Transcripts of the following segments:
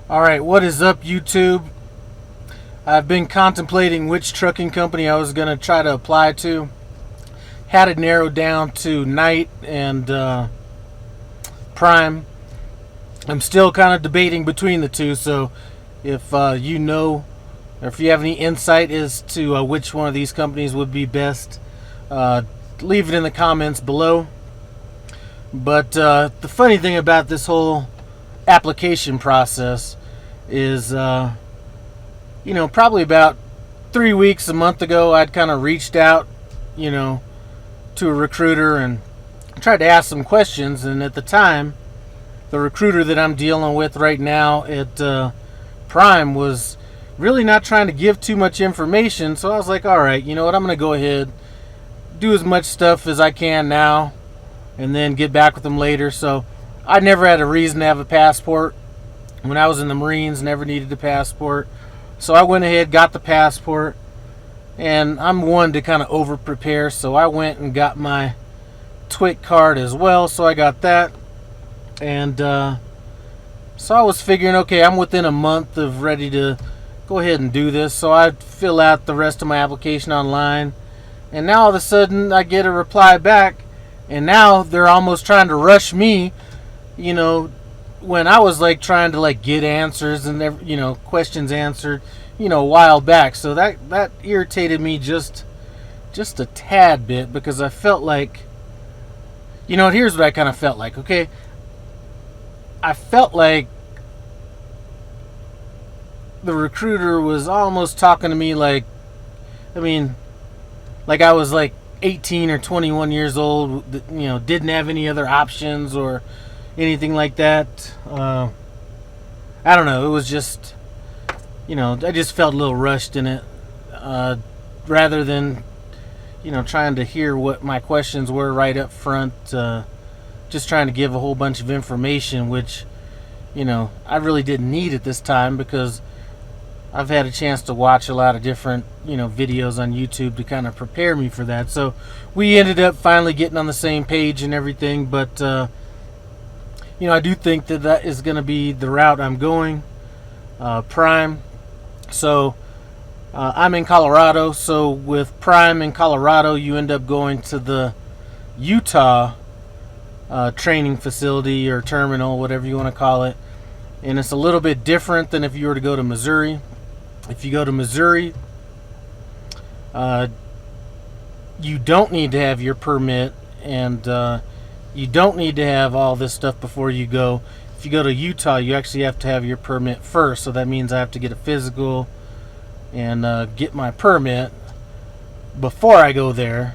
Alright, what is up, YouTube? I've been contemplating which trucking company I was going to try to apply to. Had it narrowed down to Knight and Prime. I'm still kind of debating between the two, so if you know, or if you have any insight as to which one of these companies would be best, leave it in the comments below. But the funny thing about this whole application process is, probably about 3 weeks, a month ago, I'd kind of reached out, to a recruiter and tried to ask some questions. And at the time, the recruiter that I'm dealing with right now at Prime was really not trying to give too much information. So I was like, all right, you know what, I'm going to go ahead, do as much stuff as I can now, and then get back with them later. So I never had a reason to have a passport. When I was in the Marines, never needed a passport. So I went ahead, got the passport, and I'm one to kind of over prepare, so I went and got my TWIC card as well. So I got that, and so I was figuring, okay, I'm within a month of ready to go ahead and do this. So I'd fill out the rest of my application online, and now all of a sudden I get a reply back, and now they're almost trying to rush me, when I was trying to get answers and questions answered a while back. So that irritated me just a tad bit, because I felt like, here's what I kind of felt like. Okay, I felt like the recruiter was almost talking to me like I was 18 or 21 years old, didn't have any other options or anything like that. I don't know. It was just, I just felt a little rushed in it. Rather than, trying to hear what my questions were right up front, just trying to give a whole bunch of information, which, I really didn't need at this time, because I've had a chance to watch a lot of different, videos on YouTube to kind of prepare me for that. So we ended up finally getting on the same page and everything, but, I do think that is going to be the route I'm going, Prime. So I'm in Colorado. So with Prime in Colorado, you end up going to the Utah training facility or terminal, whatever you want to call it. And it's a little bit different than if you were to go to Missouri. If you go to Missouri, you don't need to have your permit, and you don't need to have all this stuff before you go. If you go to Utah, you actually have to have your permit first. So that means I have to get a physical and get my permit before I go there.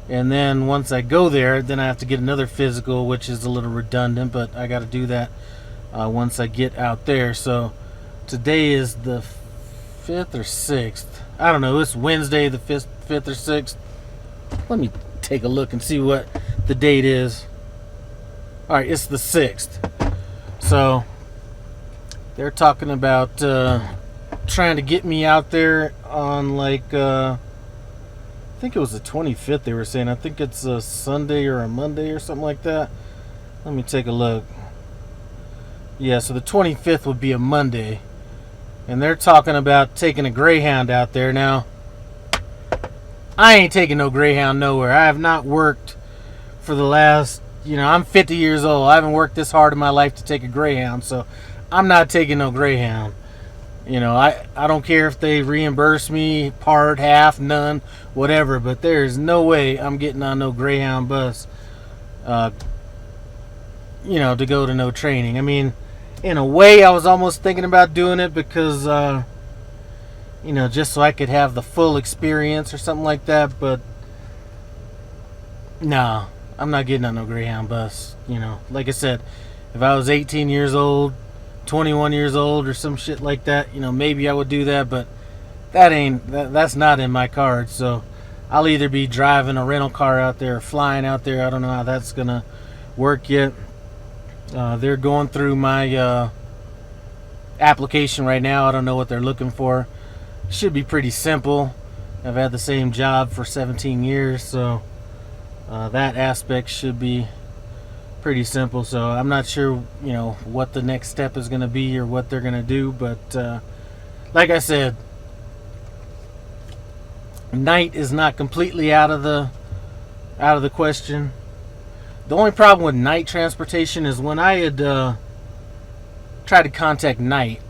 And then once I go there, then I have to get another physical, which is a little redundant, but I got to do that once I get out there. So today is the 5th or 6th. I don't know. It's Wednesday the 5th or 6th. Let me take a look and see what the date is. Alright, it's the 6th. So they're talking about trying to get me out there on I think it was the 25th they were saying. I think it's a Sunday or a Monday or something like that. Let me take a look. Yeah, so the 25th would be a Monday. And they're talking about taking a Greyhound out there. Now, I ain't taking no Greyhound nowhere. I have not worked for the last, I'm 50 years old. I haven't worked this hard in my life to take a Greyhound, so I'm not taking no Greyhound. I don't care if they reimburse me part, half, none, whatever, but there's no way I'm getting on no Greyhound bus, to go to no training. I mean, in a way, I was almost thinking about doing it because, just so I could have the full experience or something like that, but no, I'm not getting on no Greyhound bus. Like I said, if I was 18 years old, 21 years old, or some shit like that, maybe I would do that, but that's not in my cards. So I'll either be driving a rental car out there or flying out there. I don't know how that's gonna work yet. They're going through my application right now. I don't know what they're looking for. Should be pretty simple. I've had the same job for 17 years, so that aspect should be pretty simple. So I'm not sure, what the next step is going to be or what they're going to do. But like I said, night is not completely out of the question. The only problem with night transportation is when I had tried to contact night,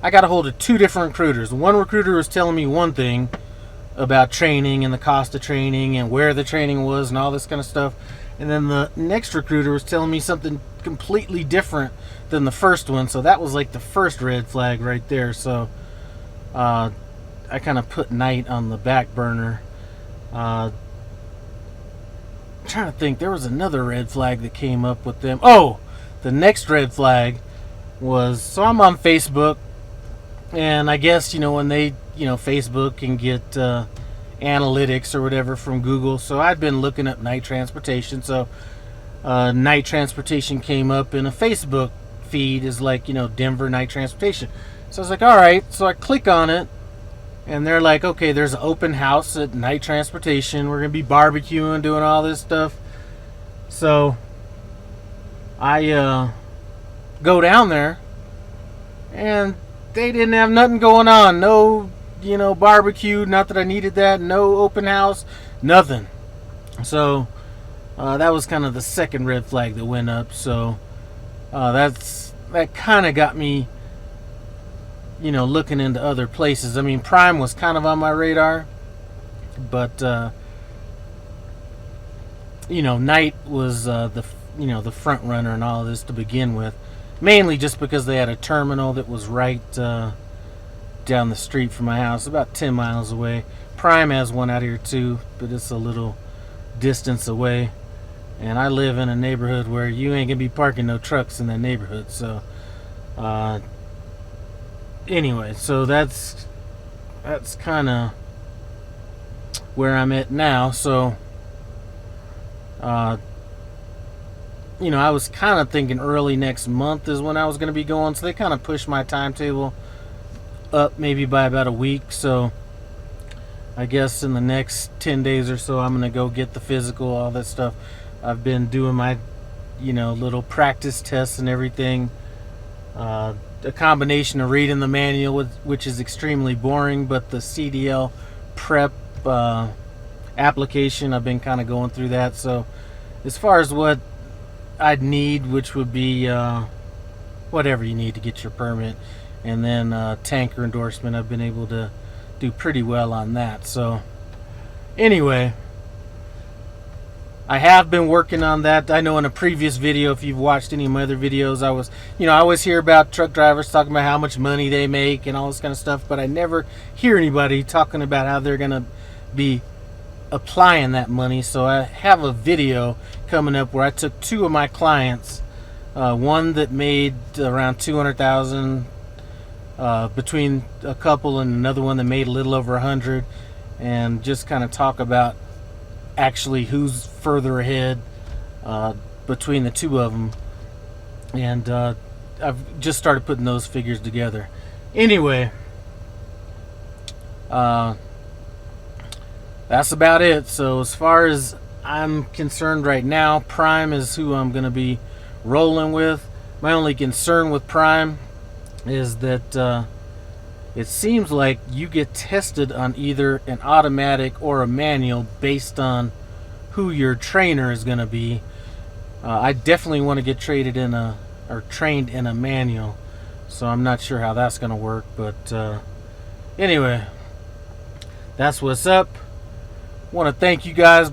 I got a hold of two different recruiters. One recruiter was telling me one thing about training and the cost of training and where the training was and all this kind of stuff. And then the next recruiter was telling me something completely different than the first one. So that was like the first red flag right there. So I kind of put night on the back burner. I'm trying to think. There was another red flag that came up with them. Oh, the next red flag was, so I'm on Facebook. And I guess, when they, Facebook can get analytics or whatever from Google. So I'd been looking up night transportation. So night transportation came up in a Facebook feed as like, Denver night transportation. So I was like, all right. So I click on it. And they're like, okay, there's an open house at night transportation. We're going to be barbecuing, doing all this stuff. So I go down there. And they didn't have nothing going on. No, barbecue. Not that I needed that. No open house. Nothing. So that was kind of the second red flag that went up. So that kind of got me, looking into other places. I mean, Prime was kind of on my radar, but Night was the front runner in all of this to begin with. Mainly just because they had a terminal that was right down the street from my house, about 10 miles away. Prime has one out here too, but it's a little distance away. And I live in a neighborhood where you ain't gonna be parking no trucks in that neighborhood. So, anyway, so that's kind of where I'm at now. So, I was kind of thinking early next month is when I was going to be going. So they kind of pushed my timetable up maybe by about a week. So I guess in the next 10 days or so, I'm going to go get the physical, all that stuff. I've been doing my, little practice tests and everything. A combination of reading the manual, which is extremely boring, but the CDL prep application, I've been kind of going through that. So as far as what I'd need, which would be whatever you need to get your permit, and then tanker endorsement, I've been able to do pretty well on that. So anyway, I have been working on that. I know in a previous video, if you've watched any of my other videos, I always hear about truck drivers talking about how much money they make and all this kind of stuff, but I never hear anybody talking about how they're gonna be applying that money. So I have a video coming up where I took two of my clients, one that made around $200,000 between a couple, and another one that made a little over 100, and just kind of talk about actually who's further ahead between the two of them. And I've just started putting those figures together. Anyway, that's about it. So as far as I'm concerned right now, Prime is who I'm going to be rolling with. My only concern with Prime is that it seems like you get tested on either an automatic or a manual based on who your trainer is going to be. I definitely want to get trained in a manual, so I'm not sure how that's going to work. But anyway, that's what's up. Want to thank you guys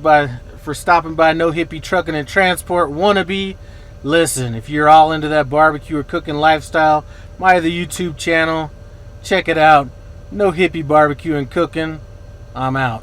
for stopping by No Hippie Trucking and Transport Wannabe. Listen, if you're all into that barbecue or cooking lifestyle, my other YouTube channel, check it out. No Hippie Barbecue and Cooking. I'm out.